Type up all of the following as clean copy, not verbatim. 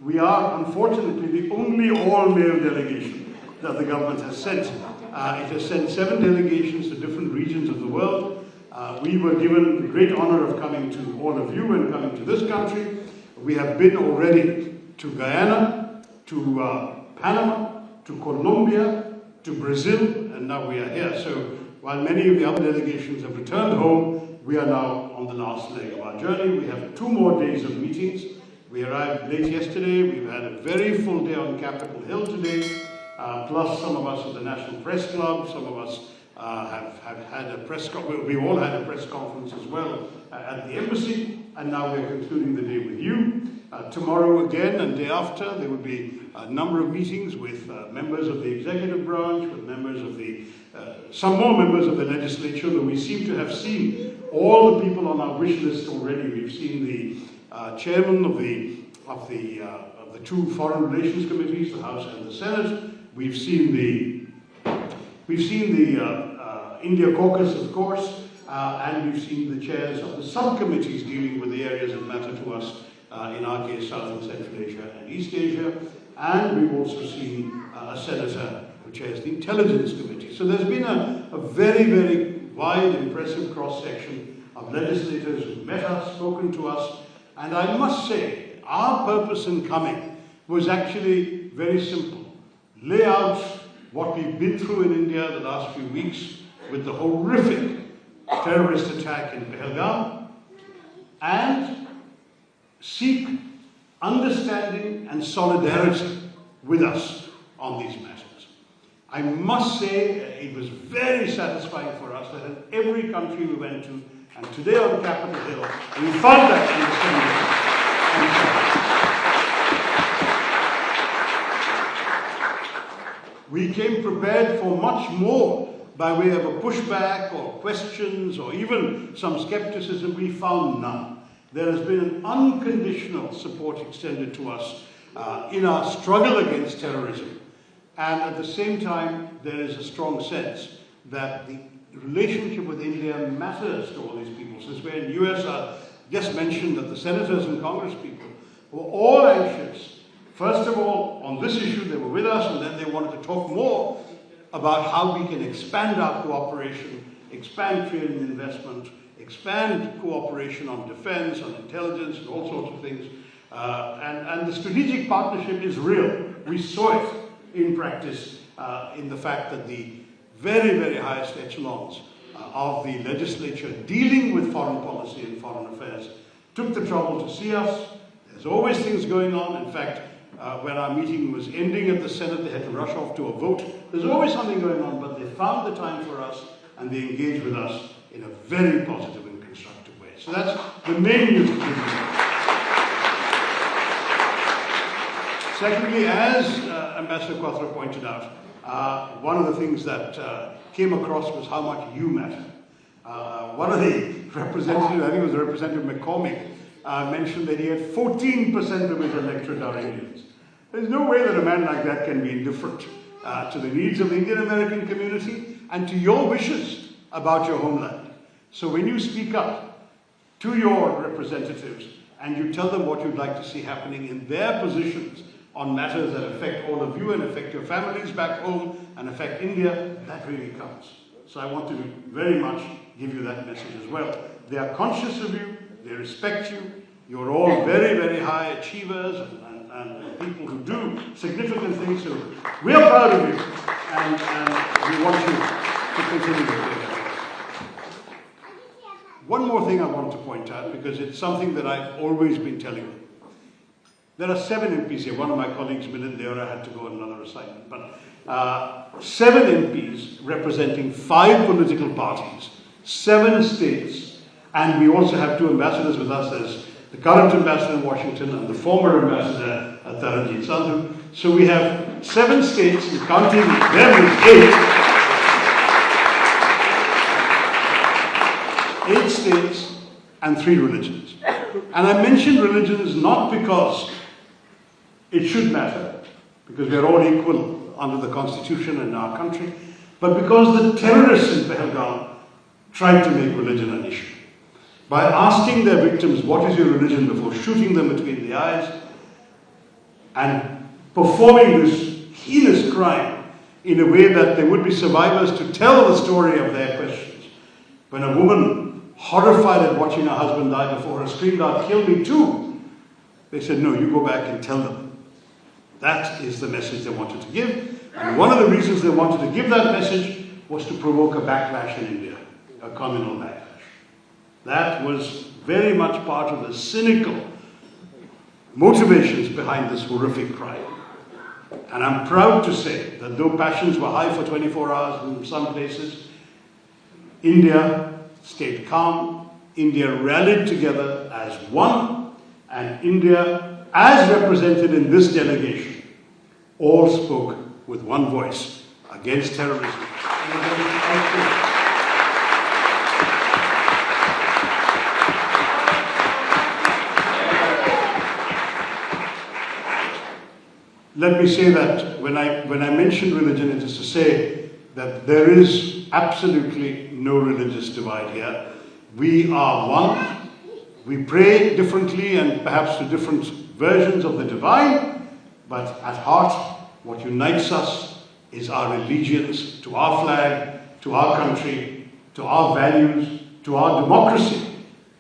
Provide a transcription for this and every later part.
We are, unfortunately, the only all-male delegation that the government has sent. It has sent 7 delegations to different regions of the world. We were given the great honor of coming to all of you and coming to this country. We have been already to Guyana, to Panama, to Colombia, to Brazil, and now we are here. So while many of the other delegations have returned home, we are now on the last leg of our journey. We have 2 more days of meetings. We arrived late yesterday. We've had a very full day on Capitol Hill today, plus some of us at the National Press Club, some of us have had a press conference. We've all had a press conference as well at the embassy, and now we're concluding the day with you. Tomorrow again and day after, there will be a number of meetings with members of the executive branch, with members of the, some more members of the legislature, though we seem to have seen all the people on our wish list already. We've seen the chairman of the 2 foreign relations committees, the House and the Senate. We've seen the India caucus, of course, and we've seen the chairs of the subcommittees dealing with the areas that matter to us, in our case, South and Central Asia and East Asia. And we've also seen a senator who chairs the Intelligence Committee. So there's been a very, very wide, impressive cross-section of legislators who met us, spoken to us. And I must say, our purpose in coming was actually very simple. Lay out what we've been through in India the last few weeks with the horrific terrorist attack in Pahalgam, and seek understanding and solidarity with us on these matters. I must say it was very satisfying for us that in every country we went to, and today on Capitol Hill, we found that understanding. We came prepared for much more by way of a pushback or questions or even some skepticism. We found none. There has been an unconditional support extended to us in our struggle against terrorism. And at the same time, there is a strong sense that the relationship with India matters to all these people. Since we're in the US, I just mentioned that the senators and Congress people were all anxious. First of all, on this issue, they were with us, and then they wanted to talk more about how we can expand our cooperation, expand trade and investment, expand cooperation on defense, on intelligence, and all sorts of things. And the strategic partnership is real. We saw it in practice in the fact that the very, very highest echelons of the legislature dealing with foreign policy and foreign affairs took the trouble to see us. There's always things going on. In fact, when our meeting was ending at the Senate, they had to rush off to a vote. There's always something going on, but they found the time for us, and they engaged with us in a very positive and constructive way. So that's the main news. Secondly, as Ambassador Quattro pointed out, one of the things that came across was how much you matter. One of the representatives, I think it was Representative McCormick, mentioned that he had 14% of his electorate are Indians. There's no way that a man like that can be indifferent to the needs of the Indian American community and to your wishes about your homeland. So when you speak up to your representatives and you tell them what you'd like to see happening in their positions on matters that affect all of you and affect your families back home and affect India, that really counts. So I want to very much give you that message as well. They are conscious of you, they respect you, you're all very, very high achievers and people who do significant things, so we're proud of you and we want you to continue to do that. One more thing I want to point out, because it's something that I've always been telling you. There are 7 MPs here. One of my colleagues, Milind Deora, had to go on another assignment. But 7 MPs representing 5 political parties, 7 states, and we also have 2 ambassadors with us. There's the current ambassador in Washington and the former ambassador, Taranjit Sandhu. So we have 7 states, and counting them is 8 states and 3 religions. And I mention religions not because it should matter, because we are all equal under the Constitution in our country, but because the terrorists in Pahalgam tried to make religion an issue. By asking their victims, what is your religion, before shooting them between the eyes, and performing this heinous crime in a way that there would be survivors to tell the story of their questions. When a woman, horrified at watching her husband die before her, screamed out, "Kill me too," they said, "No, you go back and tell them." That is the message they wanted to give. And one of the reasons they wanted to give that message was to provoke a backlash in India, a communal backlash. That was very much part of the cynical motivations behind this horrific crime. And I'm proud to say that though passions were high for 24 hours in some places, India stayed calm, India rallied together as one, and India, as represented in this delegation, all spoke with one voice against terrorism. Let me say that when I mention religion, it is to say that there is absolutely no religious divide here. We are one. We pray differently and perhaps to different versions of the divine, but at heart, what unites us is our allegiance to our flag, to our country, to our values, to our democracy,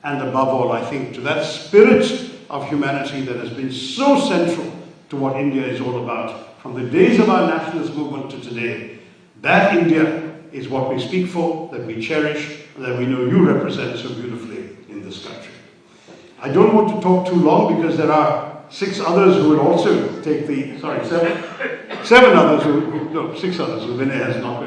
and above all, I think, to that spirit of humanity that has been so central to what India is all about. From the days of our nationalist movement to today, that India is what we speak for, that we cherish, and that we know you represent so beautifully in this country. I don't want to talk too long because there are six others who will also take the, seven others who, no, six others who Vinay is not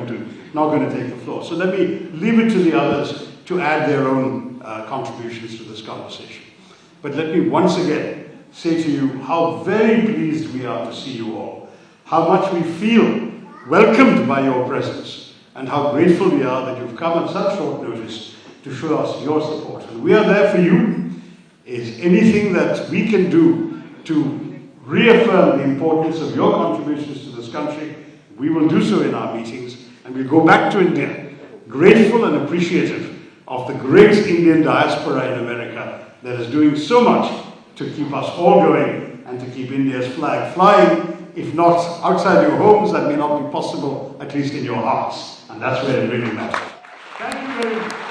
going to take the floor. So let me leave it to the others to add their own contributions to this conversation. But let me once again say to you how very pleased we are to see you all, how much we feel welcomed by your presence, and how grateful we are that you've come at such short notice to show us your support. And we are there for you. Is anything that we can do to reaffirm the importance of your contributions to this country, we will do so in our meetings, and we'll go back to India, grateful and appreciative of the great Indian diaspora in America that is doing so much to keep us all going and to keep India's flag flying. If not outside your homes, that may not be possible, at least in your hearts. And that's where it really matters. Thank you very much.